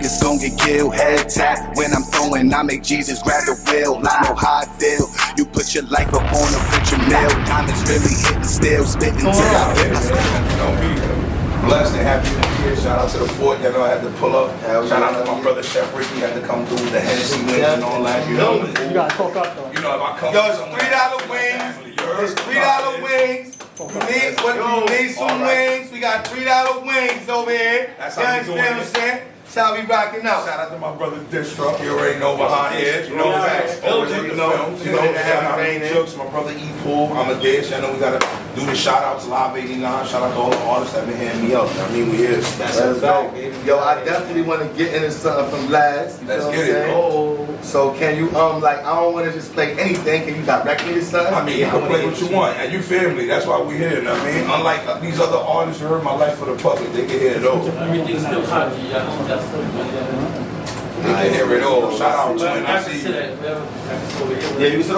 niggas gon' get killed. Head tap when I'm throwing, I make Jesus grab the wheel. I know how I feel. You put your life up on a richer meal. Diamonds really hitting still, spitting till I blessed and happy to be here. Shout out to the fort. You know, I had to pull up. Shout out to my brother Chef Ricky. Had to come through with the Hennessy wings and all that. You know, you gotta talk up though. You know, if I come. Yo, it's $3 wings. It's $3 wings. You need some wings. We got $3 wings over here. That's how we doing it. What I'm saying? That's how we rocking out. Shout out to my brother Distro. You already know behind here. You know facts. Always with the films. You know, shout out to Jokes, my brother E Pool. I'm a dish. I know we gotta do the shout outs Live 89. Shout out to all the artists that been hitting me up. I mean, we here. That's baby. Yo, I definitely want to get into something from Laz. Let's get it. Oh. So can you like I don't want to just play anything. Can you direct me to something? I mean, you can play what you want, and you family. That's why we here. You know what I mean? Unlike these other artists who heard my life for the public, they can hear it all. Everything's still hot. That's still They can hear it all. Shout out to him. I see you. Yeah, you said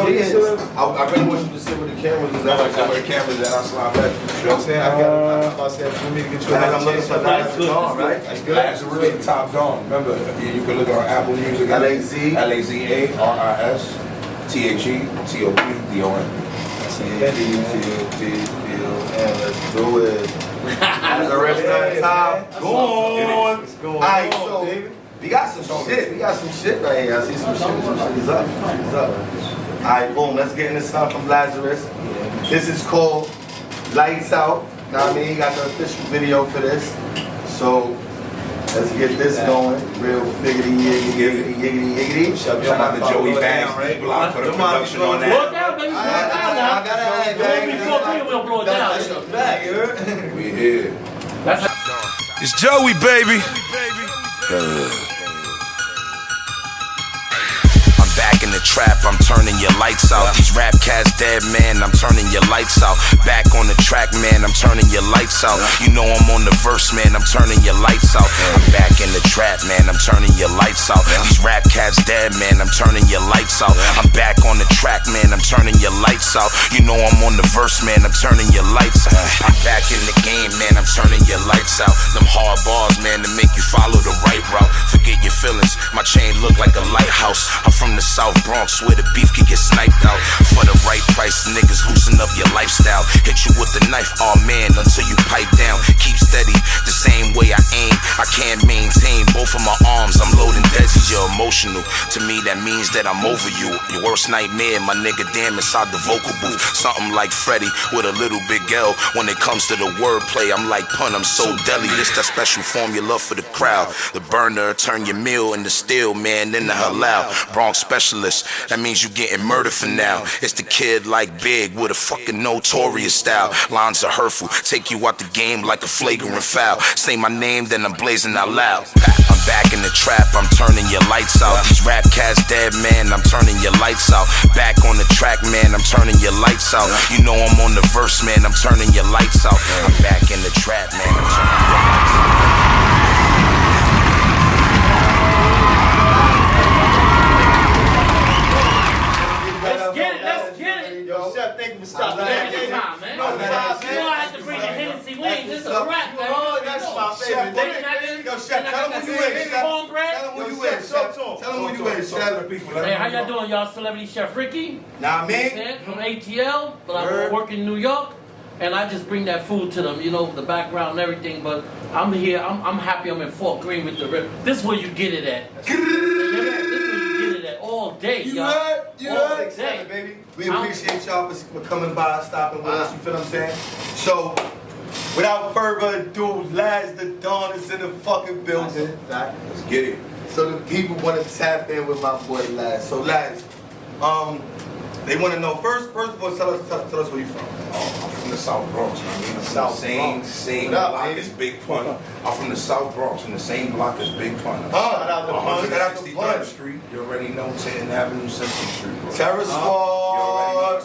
I really want you to sit with the cameras. I like to where the cameras at. I slide back. You know what I'm saying? I'm looking for LAZARIS the Top Don, right? That's good. LAZARIS the Top Don. Remember, you can look on Apple Music. LAZARIS THETOPDON. Let's do it. LAZARIS the Top Don. Alright, so we got some shit. We got some shit right here. I see some shit. Some shit is up. It's up. Alright, boom. Let's get into something from LAZARIS. This is called Lights Out. Now I mean, he got the official video for this. So let's get this going. Real figgity, yiggity. Shout out to Joey Banks, block for the production on that. Blow it down, baby. Blow it down now. We'll blow it down. That's a fact, you heard? We here. It's Joey, baby. I'm back in the trap, I'm turning your lights out. These rap cats dead, man, I'm turning your lights out. Back on the track, man, I'm turning your lights out. You know I'm on the verse, man, I'm turning your lights out. I'm back in the trap, man, I'm turning your lights out. These rap cats dead, man, I'm turning your lights out. I'm back on the track, man, I'm turning your lights out. You know I'm on the verse, man, I'm turning your lights out. I'm back in the game, man, I'm turning your lights out. Them hard bars, man, to make you follow the right route. Forget your feelings, my chain look like a lighthouse. I'm from the South Bronx, where the beef can get sniped out. For the right price, niggas loosen up your lifestyle. Hit you with the knife, oh man, until you pipe down. Keep steady, the same way I aim. I can't maintain both of my arms, I'm loading desi. You're emotional, to me that means that I'm over you. Your worst nightmare, my nigga, damn, inside the vocal booth. Something like Freddie with a little big L. When it comes to the wordplay, I'm like pun, I'm so deli. This that special formula for the crowd. The burner, turn your meal into steel, man, into halal. Bronx specialist, that means you getting murdered for now. It's the kid like Big with a fucking notorious style. Lines are hurtful, take you out the game like a flagrant foul. Say my name, then I'm blazing out loud. I'm back in the trap, I'm turning your lights out. These rap cats dead, man, I'm turning your lights out. Back on the track, man, I'm turning your lights out. You know I'm on the verse, man, I'm turning your lights out. I'm back in the trap, man, I'm turning your lights out. Thank you for stopping. Anytime, man. You know I have to bring the Hennessy wings. This is a wrap, man. Oh, that's my favorite. Yo, Chef, tell them who you is. Tell them who you is. Tell them who you is. Hey, how y'all doing, y'all? Celebrity Chef Ricky. Nah, me. From ATL, but I work in New York. And I just bring that food to them, you know, the background and everything. But I'm here, I'm happy I'm in Fort Greene with the rip. This is where you get it at. This is where you get it at all day, y'all. You heard? Baby. We appreciate y'all for coming by, stopping with us, you feel what I'm saying? So, without further ado, LAZARIS the Don is in the fucking building. Let's get it. So the people want to tap in with my boy Laz. So Laz, they want to know first of all, tell us where you from. I'm from the South Bronx. I mean, South Bronx. Same block as Big Pun. I'm from the South Bronx, in the same block as Big Pun. Shout out to Pun. 163rd Street. You already know 10th Avenue, Central Street. Bro. Terror Squad.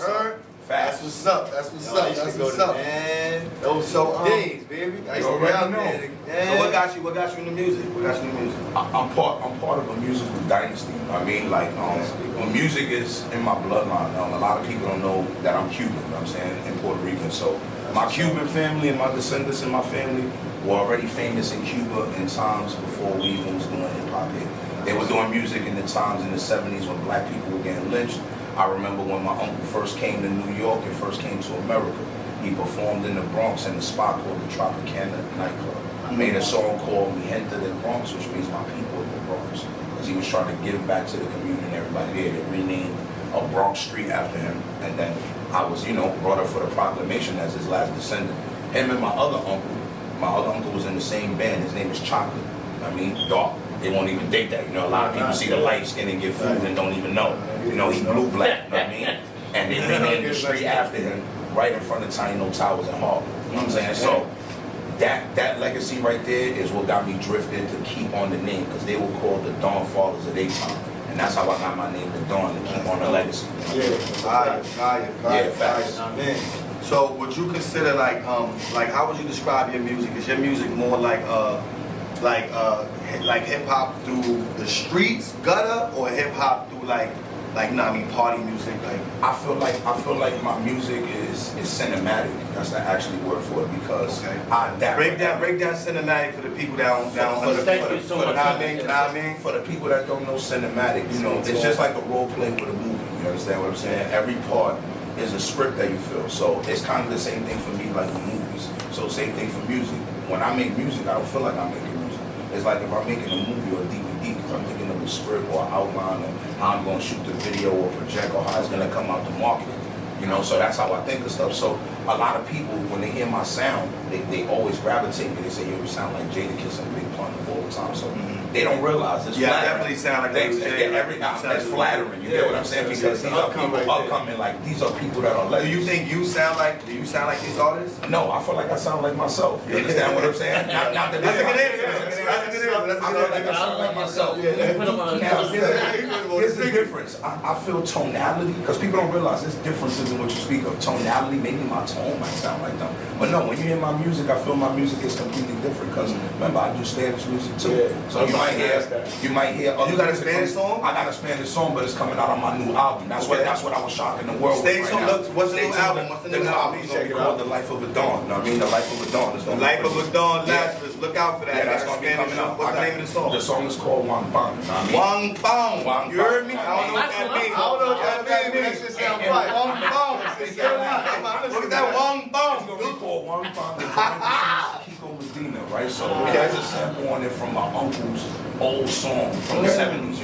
Fast. That's what's up. That's what's up. That's what's up. Man, those days, baby. You already know. So what got you? What got you in the music? What got you in the music? I'm part of a musical dynasty. I mean, like, music is in my bloodline. A lot of people don't know that I'm Cuban. You know what I'm saying, in Puerto Rican. So My Cuban family and my descendants in my family were already famous in Cuba in times before we even was doing hip hop here. They were doing music in the times in the 70s when black people were getting lynched. I remember when my uncle first came to New York and first came to America. He performed in the Bronx in a spot called the Tropicana nightclub. I made a song called Mi Gente del Bronx, which means my people in the Bronx. Because he was trying to give back to the community and everybody there. They renamed a Bronx street after him. And then I was, brought up for the proclamation as his last descendant. Him and my other uncle was in the same band. His name is Chocolate. I mean, dark. They won't even think that. A lot of people see the light skin and get food and don't even know. He blue black, you know what I mean? And they renamed the street after him right in front of Taino Towers in Harlem. You know what I'm saying? So that legacy right there is what got me drifted to keep on the name, because they were called the Don Fathers of their time. And that's how I got my name, the Don, to keep on the legacy. Yeah, facts. Man. So would you consider like how would you describe your music? Is your music more like hip hop through the streets, gutter, or hip hop through party music? I feel like my music is cinematic. That's the actually word for it, because break down cinematic for the people down For the people that don't know cinematic, it's just like a role play with a movie. You understand what I'm saying? Every part is a script that you feel. So it's kind of the same thing for me like with movies. So same thing for music. When I make music, I don't feel like I'm making music. It's like if I'm making a movie or a DVD, because I'm thinking of a script or an outline of how I'm going to shoot the video or project or how it's going to come out to market. So that's how I think of stuff. So a lot of people, when they hear my sound, they always gravitate me. They say, you sound like Jadakiss and Big Pun all the time. So they don't realize it's flattering. Definitely sound like it's flattering. You get what I'm saying? Because these are people upcoming. Like, these are people that are like. Do you sound like these artists? No, I feel like I sound like myself. You understand what I'm saying? Not that that's a good answer. I feel like I sound like myself. Here's the difference. I feel tonality, because people don't realize there's differences in what you speak of. Tonality, maybe my tone might sound like them. But no, when you hear my music, I feel my music is completely different, because remember, I do Spanish music too. So you might hear. You got a Spanish song? I got a Spanish song, but it's coming out on my new album. That's what I was shocking the world with right now. What's the new album? The new album is going to be called The Life of a Dawn. The Life of a Dawn. The Life of a Dawn, Lazarus. Look out for that. Yeah, that's going to be coming out. What's the name of the song? The song is called Wang Bang. Wang Bang. You heard me? I don't know what that means. That shit sounds right. Wang Bang. Look at that Wang Bang. It's going to be called Wang Bang. Kiko Medina, right? So there's a sample on it from my uncle's old song from the 70s,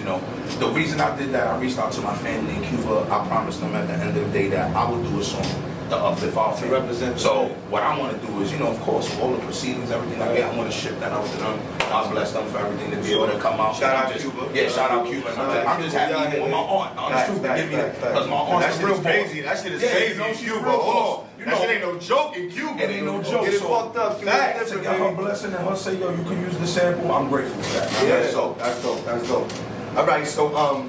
The reason I did that, I reached out to my family in Cuba. I promised them at the end of the day that I would do a song to uplift our family. Represent. So what I want to do is, of course, all the proceedings, everything I get, I want to ship that out to them. I bless them for everything to be able to come out. Shout out Cuba. Yeah, shout out Cuba. I'm just happy even with my aunt. Because my aunt's real crazy. That shit is crazy in Cuba. Hold on. That shit ain't no joke in Cuba. It ain't no joke. Get it fucked up. To get her blessing and her say, yo, you can use the sample, I'm grateful for that. Yeah, that's dope. All right, so I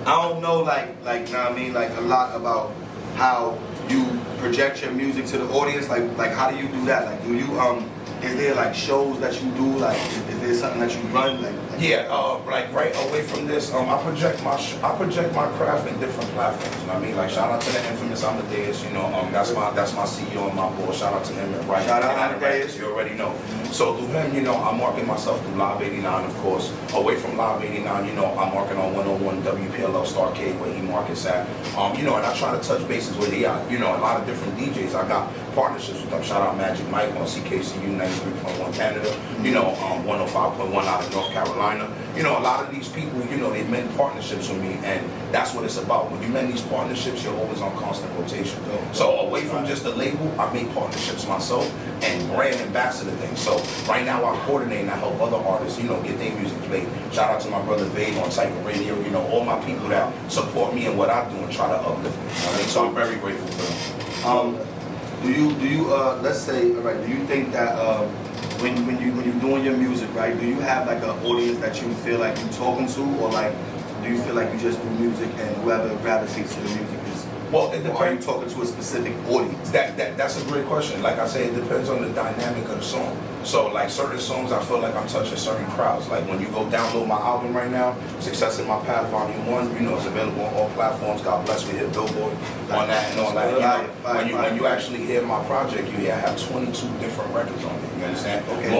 don't know like a lot about how you project your music to the audience. Like how do you do that? Like, do you is there shows that you do? Like, is there something that you run? Like right away from this, I project my craft in different platforms. Like shout out to the infamous Amadeus. That's my CEO and my boss. Shout out to him. Right. Shout out Amadeus. You already know. So through him, I'm marketing myself through Live 89, of course. Away from Live 89, I'm marketing on 101 WPLL Starcade, where he markets at. And I try to touch bases where they are. A lot of different DJs. I got partnerships with them. Shout out Magic Mike on CKCU 93.1 Canada. 105.1 out of North Carolina. A lot of these people, they mend partnerships with me, and that's what it's about. When you mend these partnerships, you're always on constant rotation. So away from just the label, I make partnerships myself and brand ambassador things. So right now I coordinate and I help other artists, get their music played. Shout out to my brother Feva on Titan Radio, all my people that support me and what I do and try to uplift me. So I'm very grateful for them. Do you let's say, all right, do you think that when you're doing your music, right, do you have like an audience that you feel like you're talking to, or do you feel like you just do music and whoever gravitates to the music is? Well, it depends. Or are you talking to a specific audience? That's a great question. Like I say, it depends on the dynamic of the song. So like certain songs, I feel like I'm touching certain crowds. Like when you go download my album right now, Success in My Path Volume 1, you know it's available on all platforms. God bless, we hit Billboard on that and all that. You know, when you actually hear my project, you hear I have 22 different records on it. You understand? Okay,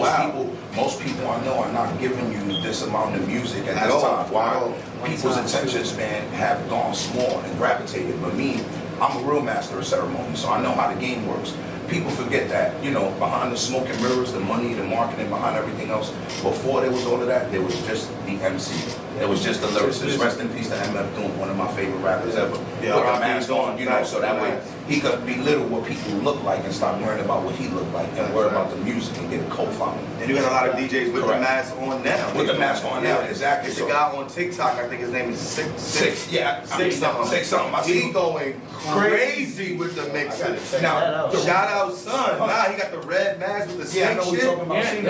most people I know are not giving you this amount of music at this time. Why? People's intentions, man, have gone small and gravitated. But me, I'm a real master of ceremony, so I know how the game works. People forget that, you know, behind the smoke and mirrors, the money, the marketing, behind everything else, before there was all of that, there was just the MC. It was just the lyricist. Rest in peace to MF Doom, one of my favorite rappers ever. Put the mask on, you know, so that way he could belittle what people look like and stop worrying about what he looked like and worry about the music and get a co-following. And you got a lot of DJs with the mask on now. With the mask on now, exactly. There's a guy on TikTok, I think his name is Six. Yeah, Six something. I see He going crazy with the mixes. Now, shout out son. Nah, he got the red mask with the snake shit.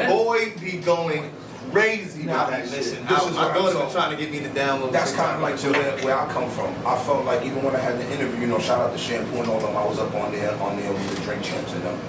Boy, be going crazy with that shit. My daughter been trying to get me to download. That's kind of like where I come from. I felt like even when I had the interview, you know, shout out to Shampoo and all them, I was up on there with the Drink Champs and them.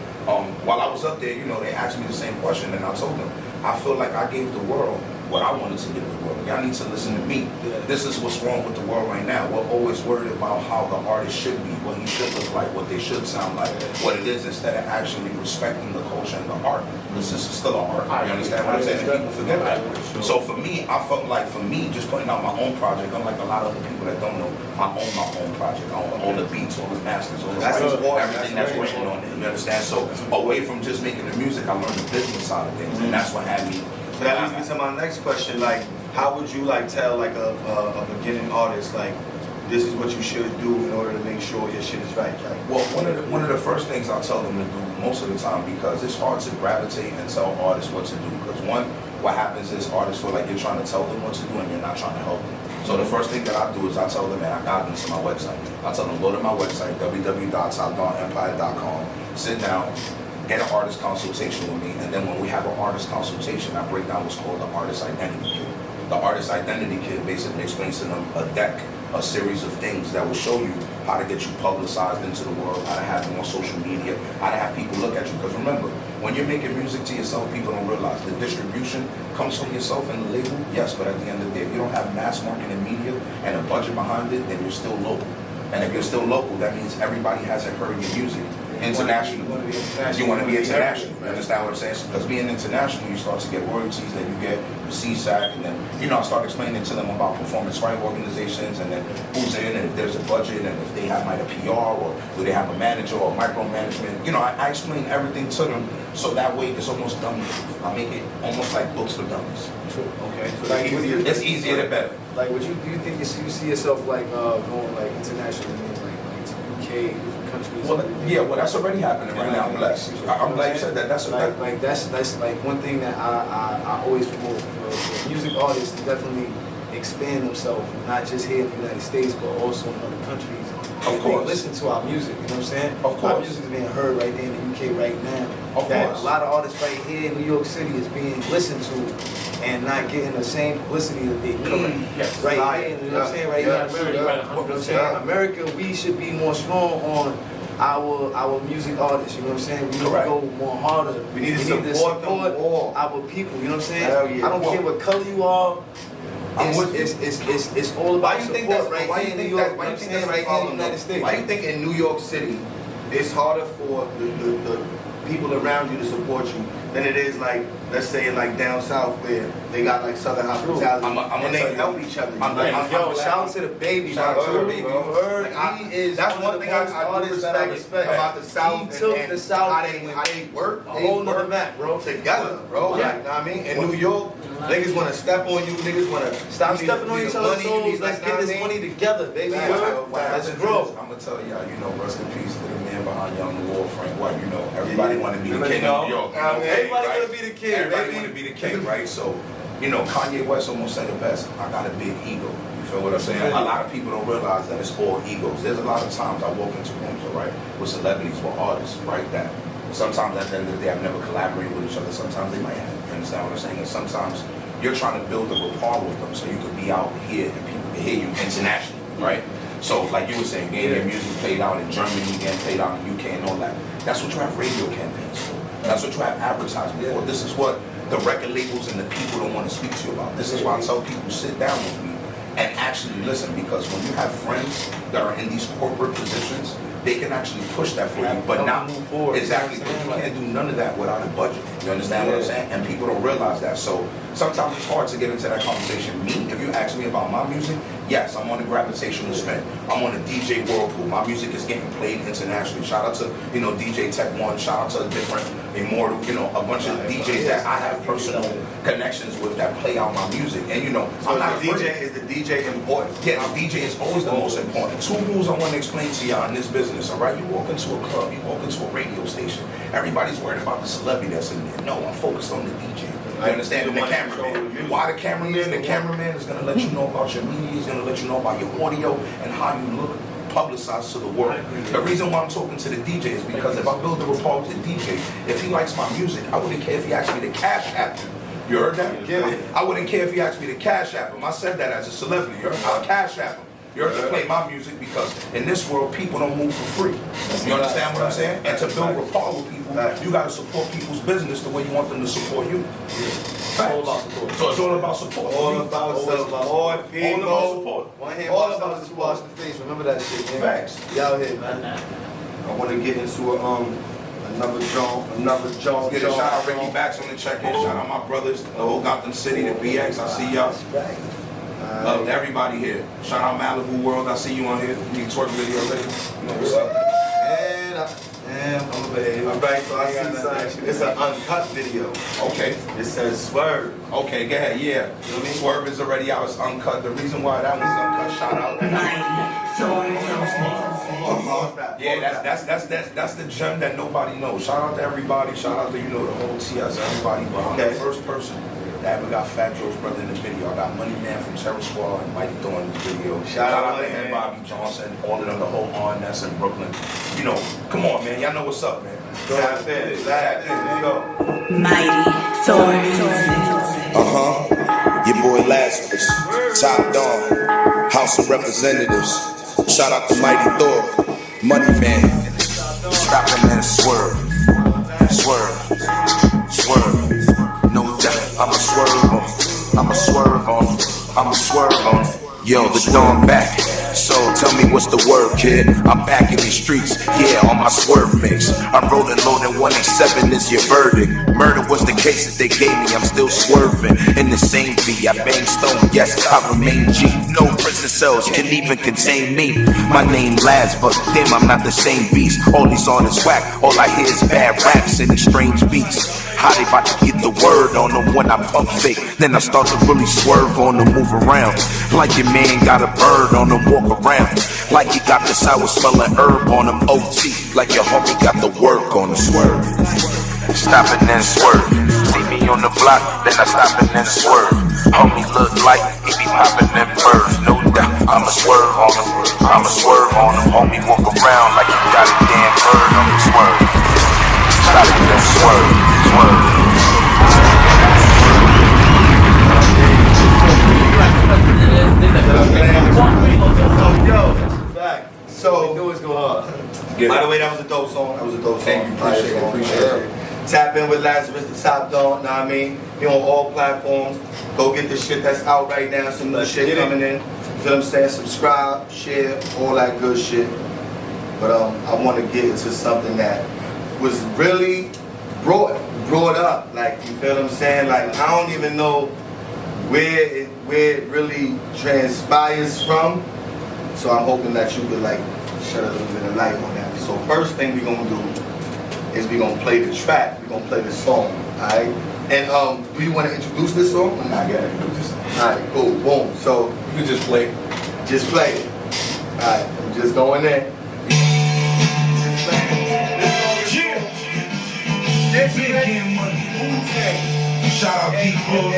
While I was up there, you know, they asked me the same question and I told them, I feel like I gave the world what I wanted to give the world. Y'all need to listen to me. This is what's wrong with the world right now. We're always worried about how the artist should be, what he should look like, what they should sound like, what it is, instead of actually respecting the culture and the art. This is still an art. You understand what I'm saying? And people forget that. So for me, I felt like just putting out my own project, unlike a lot of other people that don't know, I own my own project. I own all the beats, all the masters, all the everything that's written on it. You understand? So away from just making the music, I learned the business side of things, and that's what had me. So that leads me to my next question. Like, how would you like tell like a beginning artist like this is what you should do in order to make sure your shit is right? Well, one of the first things I tell them to do most of the time, because it's hard to gravitate and tell artists what to do. Because one, what happens is artists feel like you're trying to tell them what to do and you're not trying to help them. So the first thing that I do is I tell them, and I guide them to my website. I tell them go to my website, www.topdonempire.com. Sit down. Get an artist consultation with me, and then when we have an artist consultation, I break down what's called the artist identity kit. The artist identity kit basically explains to them a deck, a series of things that will show you how to get you publicized into the world, how to have you on social media, how to have people look at you. Because remember, when you're making music to yourself, people don't realize the distribution comes from yourself and the label, yes, but at the end of the day, if you don't have mass marketing and media and a budget behind it, then you're still local. And if you're still local, that means everybody hasn't heard your music. International. You want to be international. You understand what I'm saying? Because being international, you start to get royalties, then you get the CSAC, and then, you know, I start explaining to them about performance right organizations, and then who's in, and if there's a budget, and if they have a PR, or do they have a manager or micromanagement. You know, I explain everything to them, so that way it's almost dummy proof. I make it almost like books for dummies. Okay. So Like, It's easier the better. Like, do you think you see yourself like going like internationally, like to UK, different countries? Well, that's already happening right now. I'm blessed. I'm glad you said that. That's like one thing that I always promote for music artists to definitely expand themselves, not just here in the United States, but also in other countries. Of course. Listen to our music, you know what I'm saying? Of course. Our music is being heard right there in the UK right now. Of course. A lot of artists right here in New York City is being listened to and not getting the same publicity that they need. Yes. Right here, you know what I'm saying? Right here in America. You know what I'm saying? America, we should be more strong on our music artists, you know what I'm saying? We need to go more harder. We need to support our people, you know what I'm saying? Hell yeah. I don't care what color you are. It's all about support right here in New York. Why you think that's right here in the United States? Why you think in New York City it's harder for the people around you to support you than it is like, let's say like down south where they got like Southern hospitality and they help each other. Yo, shout out to the baby, shout out to the baby. That's one thing I do respect about the South. He took the South how they work, a whole nother map, bro. Together, bro. Like, you know what I mean? In New York, niggas want to step on you. Niggas want to stop stepping on each other's toes. Let's get this money together, baby. Let's grow. I'm gonna tell y'all, you know, rest in peace to the man behind Young the Wall, Frank White. You know, everybody want to be the king of New York. Everybody want to be the king. Everybody want to be the king, right? So, you know, Kanye West almost said it best. I got a big ego. You feel what I'm saying? A lot of people don't realize that it's all egos. There's a lot of times I walk into rooms, right, with celebrities, with artists, right, that sometimes at the end of the day I've never collaborated with each other. Sometimes they might have. You understand what I'm saying? And sometimes you're trying to build a rapport with them so you could be out here and people can hear you internationally, right? So, like you were saying, getting your music played out in Germany, getting played out in the UK and all that. That's what you have radio campaigns for. That's what you have advertisement for. This is what the record labels and the people don't want to speak to you about. This is why I tell people sit down with me and actually listen, because when you have friends that are in these corporate positions, they can actually push that for you, but not move forward. exactly. But you can't do none of that without a budget. You understand what I'm saying? And people don't realize that. So sometimes it's hard to get into that conversation. Me, if you ask me about my music, yes, I'm on the gravitational spin. I'm on the DJ whirlpool. My music is getting played internationally. Shout out to DJ Tech One. Shout out to different Immortal. A bunch of DJs that I have personal connections with that play out my music. And so I'm not is the DJ important? Yeah, the DJ is always the most important. Two rules I want to explain to y'all in this business, all right? You walk into a club, you walk into a radio station, everybody's worried about the celebrity that's in there. No, I'm focused on the DJ. You understand? And the cameraman. Why the cameraman? The cameraman is going to let you know about your media, he's going to let you know about your audio and how you look publicized to the world. The reason why I'm talking to the DJ is because if I build a rapport with the DJ, if he likes my music, I wouldn't care if he asked me to cash app him. You heard that? I wouldn't care if he asked me to cash app him. I said that as a celebrity. You heard? I'll cash app him. You heard to play my music, because in this world, people don't move for free. You understand what I'm saying? And to build rapport with people, you got to support people's business the way you want them to support you. It's all about support. So it's all about support. All about support, people. All about support. One hand All wash about the to wash the face. Remember that shit, man. Facts. Y'all here, man. I want to get into another John. Get a shout out Ricky Backs on the check-in. Shout out my brothers, the whole Gotham City, the BX. I see y'all. Love everybody here. Shout out Malibu World. I see you on here. You twerk video already. You know what's up? Man, I'm a behave. Alright, so I see something. It's an uncut video. Okay. It says Swerve. Okay, go ahead. Yeah. You know what I mean? Swerve is already out. It's uncut. The reason why that was uncut, shout out. Yeah, that's the gem that nobody knows. Shout out to everybody. Shout out to the whole TS, everybody. But I'm the first person that ever got Fat Joe's brother in the video. I got Money Man from Terror Squad and Mighty Thorne in the video. Shout out to him, Bobby Johnson, all of them, the whole RNS in Brooklyn. Come on, man. Y'all know what's up, man. Tap in. Let's go. Mighty Thorne. Your boy Lazarus, Top Don, House of Representatives. Shout out to Mighty Thor, Money Man. Stop him and swerve. No doubt, I'ma swerve on. Yo, the dawn back. So tell me what's the word, kid? I'm back in these streets, yeah, on my swerve mix. I'm rolling low than 187 is your verdict. Murder was the case that they gave me, I'm still swerving. In the same V, I bang stone, yes, I remain G. No prison cells can even contain me. My name Laz, but damn, I'm not the same beast. All these artists whack, all I hear is bad raps and these strange beats. How they about to get the word on them when I pump fake? Then I start to really swerve on them, move around. Like your man got a bird on them, walk around. Like you got the sour smelling herb on them, OT. Like your homie got the work on the swerve. Stop and then swerve. See me on the block, then I stop and then swerve. Homie look like he be popping them birds, no doubt. I'ma swerve on him, Homie walk around like you got a damn bird on the swerve. Stop and then swerve. So, by the way, that was a dope song. Thank you, appreciate it. Tap in with Lazarus the Top Don, know what I mean? He on all platforms. Go get the shit that's out right now. Some new shit coming in. You feel what I'm saying? Subscribe, share, all that good shit. But I want to get into something that was really brought up. Like, you feel what I'm saying? Like, I don't even know where it really transpires from. So I'm hoping that you could like shed a little bit of light on that. So first thing we're gonna do is we're gonna play the track. We're gonna play the song. Alright? And do you wanna introduce this song? I gotta introduce it. Alright, cool, boom. So you can just play. Just play it. Alright, I'm just going in. Shout out people,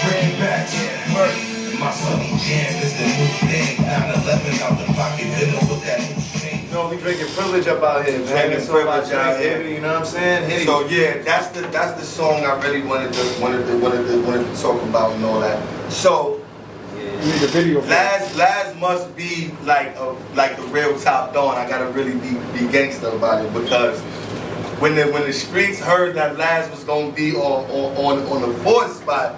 bring back my sunny jam is the new thing. 9/11 out the pocket, dealing with that new thing. You know, we drinking privilege up out here, man. Drinking privilege out here. You know what I'm saying? So yeah, that's the song I really wanted to talk about and all that. So you need the video. Laz must be like the real Top Don. I gotta really be gangster about it because when the streets heard that Laz was gonna be on the fourth spot,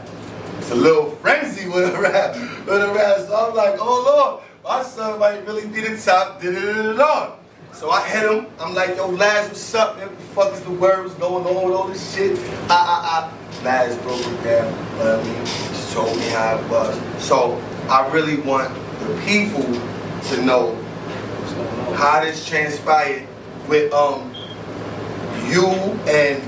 it's a little frenzy with a rap. So I'm like, oh Lord, my son might really be the top. So I hit him. I'm like, yo, Laz, what's up, man? What the fuck is the word? What's going on with all this shit? Laz broke it down. Just told me how it was. So I really want the people to know how this transpired with you and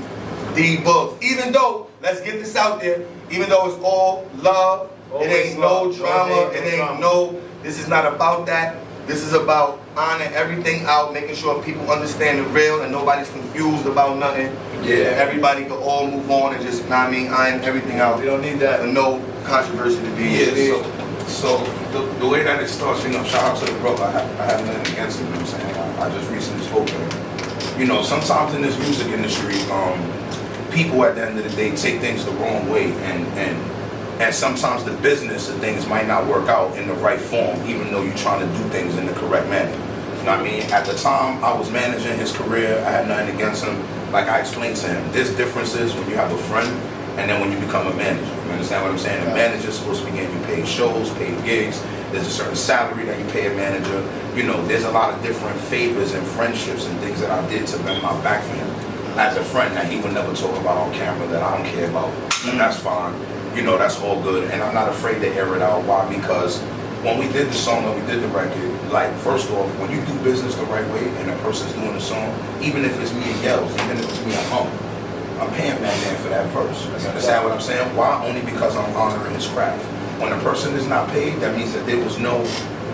D-Books. Even though, let's get this out there, even though it's all love, it ain't no drama, it ain't no, this is not about that. This is about ironing everything out, making sure people understand the real and nobody's confused about nothing. Yeah. Everybody can all move on and just, iron everything out. We don't need that. And no controversy to be So the way that it starts, shout out to the brother. I have nothing against him, you know what I'm saying? I just recently spoke to him. Sometimes in this music industry, people at the end of the day take things the wrong way, and sometimes the business of things might not work out in the right form, even though you're trying to do things in the correct manner. You know what I mean? At the time, I was managing his career. I had nothing against him. Like I explained to him, there's differences when you have a friend and then when you become a manager. You understand what I'm saying? A manager is supposed to be getting you paid shows, paid gigs. There's a certain salary that you pay a manager. There's a lot of different favors and friendships and things that I did to bend my back for him as a friend that he would never talk about on camera that I don't care about. And that's fine. That's all good. And I'm not afraid to air it out. Why? Because when we did the song and we did the record, like, first off, when you do business the right way and a person's doing the song, even if it's me and Yelz, even if it's me at home, I'm paying that man for that verse. You understand what I'm saying? Why? Only because I'm honoring his craft. When a person is not paid, that means that there was no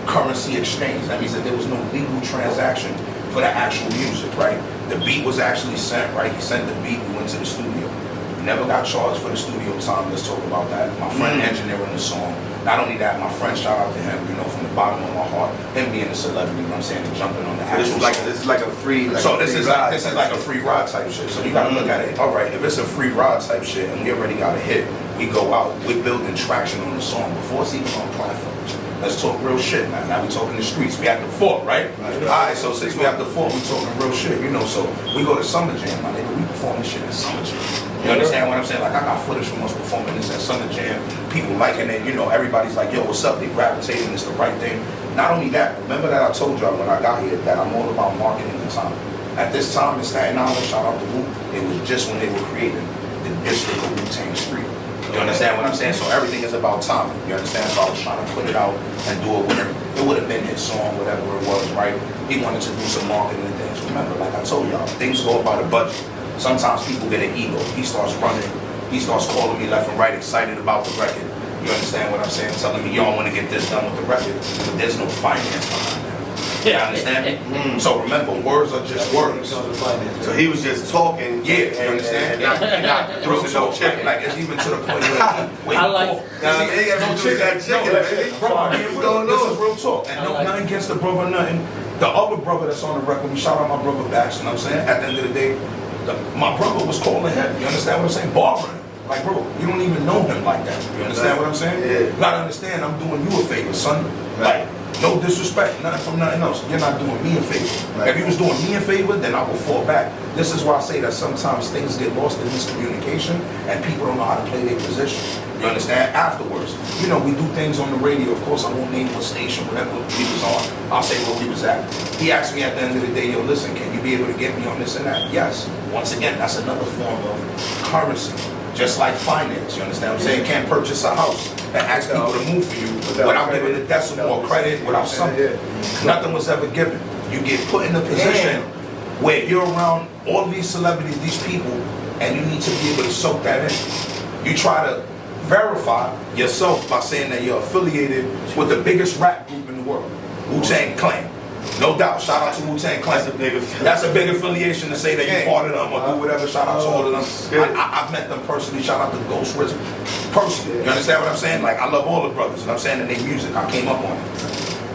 currency exchange. That means that there was no legal transaction for the actual music, right? The beat was actually sent, right? He sent the beat, we went to the studio. Never got charged for the studio time. Let's talk about that. My friend engineering the song. Not only that, my friend, shout out to him, from the bottom of my heart, him being a celebrity, you know what I'm saying, and jumping on the actual song. This is like a free this is like a free ride type shit. So you gotta look at it. All right, if it's a free ride type shit and we already got a hit, we go out, we're building traction on the song before it's even on platforms. Let's talk real shit, man. Now we talking the streets. We at the fort, right? All right, so since we at the fort, we talking real shit, So we go to Summer Jam, my nigga. We perform this shit at Summer Jam. You understand what I'm saying? Like, I got footage from us performing this at Summer Jam. People liking it, everybody's like, yo, what's up? They gravitating, it's the right thing. Not only that, remember that I told y'all when I got here that I'm all about marketing the time. At this time in Staten Island, shout out to Wu, it was just when they were creating the district of Wu-Tang Street. You understand what I'm saying? So everything is about timing. You understand? So I was trying to put it out and do it whatever. It would have been his song, whatever it was, right? He wanted to do some marketing and things. Remember, like I told y'all, things go by the budget. Sometimes people get an ego. He starts running. He starts calling me left and right, excited about the record. You understand what I'm saying? Telling me, y'all want to get this done with the record, but there's no finance behind that. You understand? So remember, words are just words. So he was just talking. Yeah, you understand? And not throwing no chicken. Like, it's even to the point where I like. He got no chicken, baby. This is real talk. And nothing against the brother, nothing. The other brother that's on the record, we shout out my brother back. You know what I'm saying? At the end of the day, my brother was calling him. You understand what I'm saying? Barbering. Like, bro, you don't even know him like that. You understand what I'm saying? Yeah. You gotta understand, I'm doing you a favor, son. Like, no disrespect, nothing from nothing else. You're not doing me a favor. Right. If you was doing me a favor, then I will fall back. This is why I say that sometimes things get lost in miscommunication and people don't know how to play their position. You understand? Afterwards, we do things on the radio. Of course, I won't name what station, whatever we was on. I'll say where we was at. He asked me at the end of the day, yo, listen, can you be able to get me on this and that? Yes. Once again, that's another form of currency. Just like finance, you understand what I'm saying? You can't purchase a house and ask people to move for you without giving a decimal or credit, without something. Nothing was ever given. You get put in a position where you're around all these celebrities, these people, and you need to be able to soak that in. You try to verify yourself by saying that you're affiliated with the biggest rap group in the world, Wu-Tang Clan. No doubt, shout out to Wu-Tang Clan. That's a big affiliation to say that you're part of them or do whatever. Shout out to all of them. I've met them personally. Shout out to Ghost Rizzo. Personally, you understand what I'm saying? Like, I love all the brothers, and I'm saying in their music. I came up on it.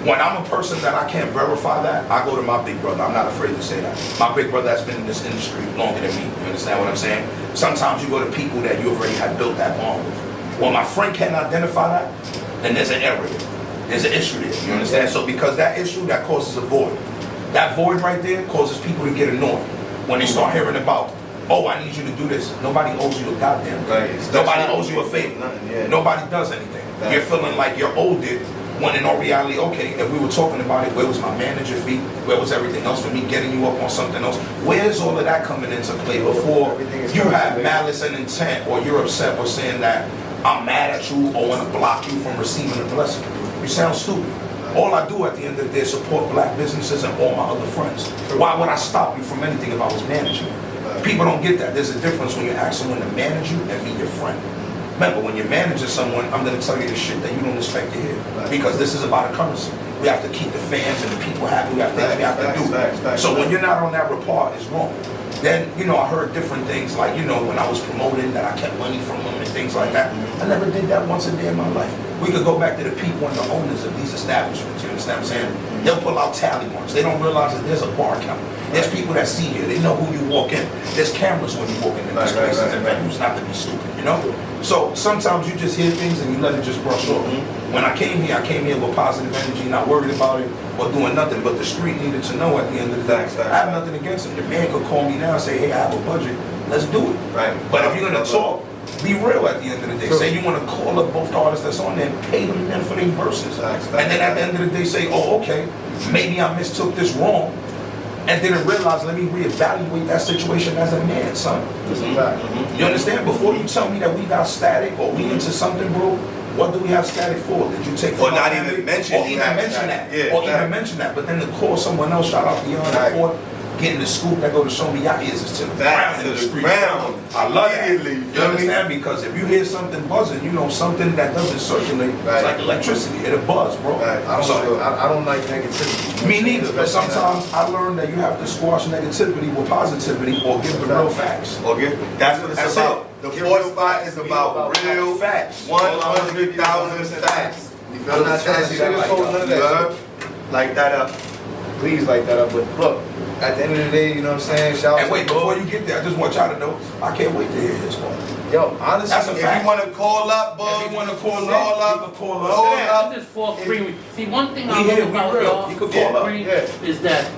When I'm a person that I can't verify that, I go to my big brother. I'm not afraid to say that. My big brother has been in this industry longer than me. You understand what I'm saying? Sometimes you go to people that you already have built that bond with. When my friend can't identify that, then there's an error. There's an issue there, you understand? So because that issue, that causes a void. That void right there causes people to get annoyed. When they start hearing about, oh, I need you to do this. Nobody owes you a goddamn thing. Right. Nobody owes you a favor. Nothing, yeah. Nobody does anything. Right. You're feeling like you're owed it, when in all reality, okay, if we were talking about it, where was my manager fee? Where was everything else for me getting you up on something else? Where's all of that coming into play before you have malice and intent, or you're upset or saying that I'm mad at you or want to block you from receiving a blessing? You sound stupid. All I do at the end of the day is support black businesses and all my other friends. Why would I stop you from anything if I was managing you? People don't get that. There's a difference when you ask someone to manage you and be your friend. Remember, when you're managing someone, I'm going to tell you the shit that you don't expect to hear. Because this is about a currency. We have to keep the fans and the people happy. We have things we have to do. So when you're not on that rapport, it's wrong. Then, you know, I heard different things like, you know, when I was promoting that I kept money from them and things like that. I never did that once a day in my life. We could go back to the people and the owners of these establishments, you understand what I'm saying? They'll pull out tally marks. They don't realize that there's a bar count. There's people that see you. They know who you walk in. There's cameras when you walk into these places and venues, not to be stupid, you know? So sometimes you just hear things and you let it just brush off. When I came here with positive energy, not worried about it or doing nothing, but the street needed to know at the end of the day. I have nothing against him. The man could call me now and say, hey, I have a budget. Let's do it. Right. But if you're going to talk, be real at the end of the day. Say you want to call up both the artists that's on there and pay them then for their verses. And then at the end of the day say, oh, okay, maybe I mistook this wrong. And didn't realize, let me reevaluate that situation as a man, son. You understand? Before you tell me that we got static or we into something, bro, what do we have static for? Did you take or not even mention or even mention that? Yeah, or even mention that. But then to call someone else, shout out Beyond the Fort, getting the scoop that go to show me y'all ears is to the ground in the street. I love that. You understand? Because if you hear something buzzing, you know something that doesn't circulate. It's like electricity. It'll buzz, bro. I don't like negativity. Me neither. But sometimes I learned that you have to squash negativity with positivity or give the real facts. That's what it's about. The fourth spot is about real facts. 100,000 facts. You feel I'm not trying to sugarcoat none of that. Light that up. Please light that up. But look, at the end of the day, you know what I'm saying? Shout out. And wait, before you get there, I just want y'all to know, I can't wait to hear his part. Yo, honestly, that's a fact. If you want to call up, bro, if you want to call up. This Fort Greene. See, one thing I love about y'all is that.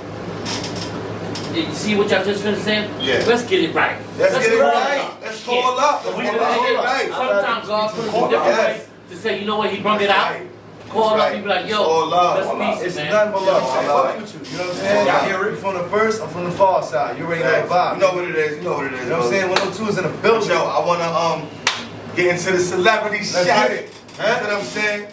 You see what y'all just finished saying? Yeah. Let's get it right. Let's get it right. Let's call up. Sometimes God puts it a different way to say, you know what, he brought it out. Call up, you be like, yo, let's be it's nothing but love. I love with you. You know what I'm saying? Y'all hear it from the first, I'm from the far side. You already know the vibe. You know what it is. You know what it is. You know what I'm saying? 102 is in the building. Yo, I wanna get into the celebrity shot. Let's get it. You know what I'm saying?